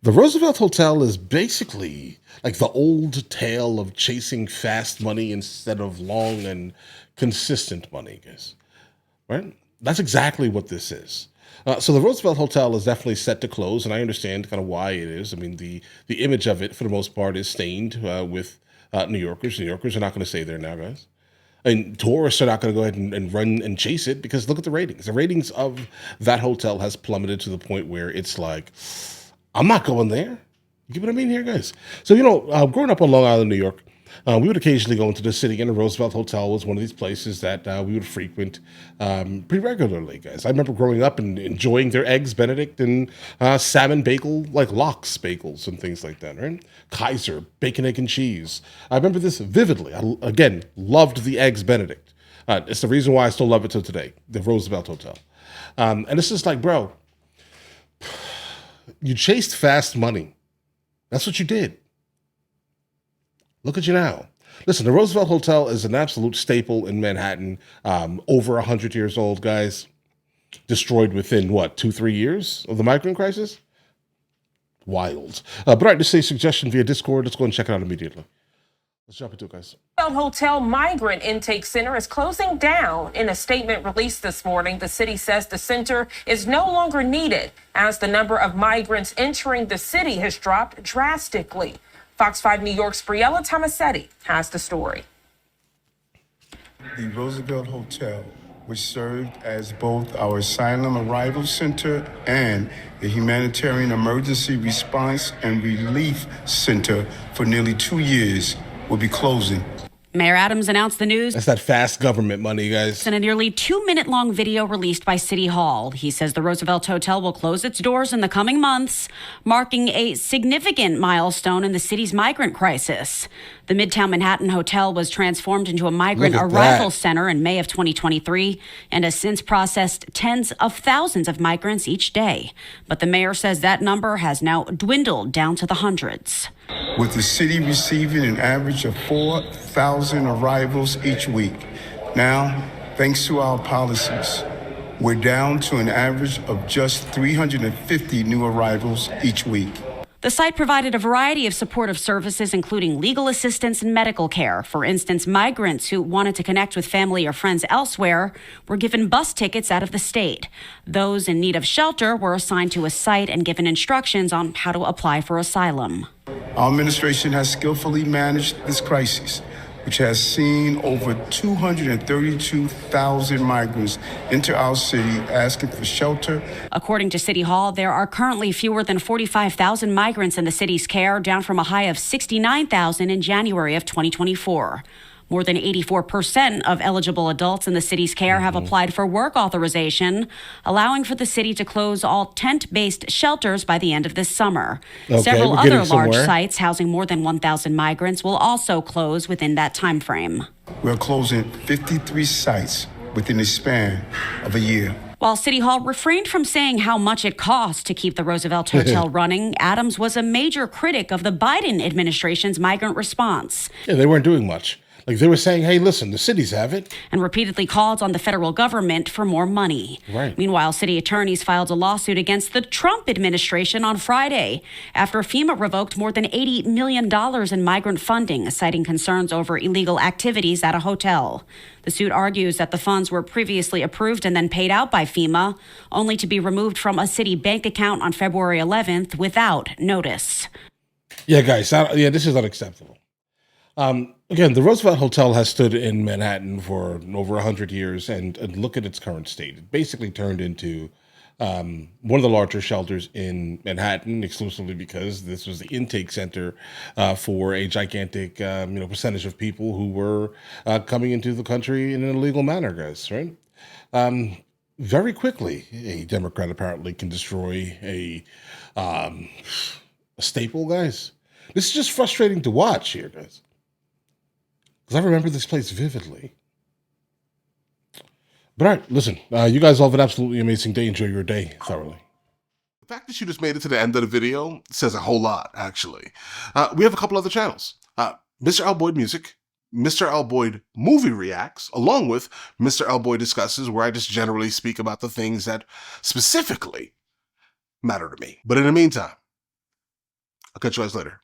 The Roosevelt Hotel is basically like the old tale of chasing fast money instead of long and consistent money, guys. Right? That's exactly what this is. So the Roosevelt Hotel is definitely set to close, and I understand kind of why it is. I mean, the image of it, for the most part, is stained with New Yorkers. New Yorkers are not going to stay there now, guys. And tourists are not going to go ahead and run and chase it because look at the ratings. The ratings of that hotel has plummeted to the point where it's like, I'm not going there. You get what I mean here, guys? So, growing up on Long Island, New York, we would occasionally go into the city, and the Roosevelt Hotel was one of these places that we would frequent pretty regularly, guys. I remember growing up and enjoying their eggs Benedict and salmon bagel, like lox bagels and things like that, right? Kaiser, bacon, egg, and cheese. I remember this vividly. Again, loved the eggs Benedict. It's the reason why I still love it till today, the Roosevelt Hotel. And it's just like, bro, you chased fast money. That's what you did. Look at you now. Listen, the Roosevelt Hotel is an absolute staple in Manhattan. Over 100 years old, guys. Destroyed within, what, 2-3 years of the migrant crisis? Wild. But all right, this is a suggestion via Discord. Let's go and check it out immediately. Let's jump into it, guys. Roosevelt Hotel Migrant Intake Center is closing down. In a statement released this morning, the city says the center is no longer needed as the number of migrants entering the city has dropped drastically. Fox 5 New York's Briella Tomasetti has the story. The Roosevelt Hotel, which served as both our asylum arrival center and the humanitarian emergency response and relief center for nearly 2 years, will be closing. Mayor Adams announced the news. That's that fast government money, guys. In a nearly 2-minute-long video released by City Hall, he says the Roosevelt Hotel will close its doors in the coming months, marking a significant milestone in the city's migrant crisis. The Midtown Manhattan Hotel was transformed into a migrant arrival center in May of 2023 and has since processed tens of thousands of migrants each day. But the mayor says that number has now dwindled down to the hundreds. With the city receiving an average of 4,000 arrivals each week. Now, thanks to our policies, we're down to an average of just 350 new arrivals each week. The site provided a variety of supportive services, including legal assistance and medical care. For instance, migrants who wanted to connect with family or friends elsewhere were given bus tickets out of the state. Those in need of shelter were assigned to a site and given instructions on how to apply for asylum. Our administration has skillfully managed this crisis, which has seen over 232,000 migrants enter our city asking for shelter. According to City Hall, there are currently fewer than 45,000 migrants in the city's care, down from a high of 69,000 in January of 2024. More than 84% of eligible adults in the city's care have applied for work authorization, allowing for the city to close all tent-based shelters by the end of this summer. Several other large sites housing more than 1,000 migrants will also close within that time frame. We're closing 53 sites within a span of a year. While City Hall refrained from saying how much it costs to keep the Roosevelt Hotel running, Adams was a major critic of the Biden administration's migrant response. Yeah, they weren't doing much. Like they were saying, hey, listen, the cities have it. And repeatedly called on the federal government for more money. Right. Meanwhile, city attorneys filed a lawsuit against the Trump administration on Friday after FEMA revoked more than $80 million in migrant funding, citing concerns over illegal activities at a hotel. The suit argues that the funds were previously approved and then paid out by FEMA, only to be removed from a city bank account on February 11th without notice. Yeah, guys, this is unacceptable. Again, the Roosevelt Hotel has stood in Manhattan for over 100 years, and look at its current state. It basically turned into one of the larger shelters in Manhattan, exclusively because this was the intake center for a gigantic, percentage of people who were coming into the country in an illegal manner, guys, right? Very quickly, a Democrat apparently can destroy a staple, guys. This is just frustrating to watch here, guys. Because I remember this place vividly. But all right, listen, you guys all have an absolutely amazing day. Enjoy your day thoroughly. The fact that you just made it to the end of the video says a whole lot, actually. We have a couple other channels. MrLboyd Music, MrLboyd Movie Reacts, along with MrLboyd Discusses, where I just generally speak about the things that specifically matter to me. But in the meantime, catch you guys later.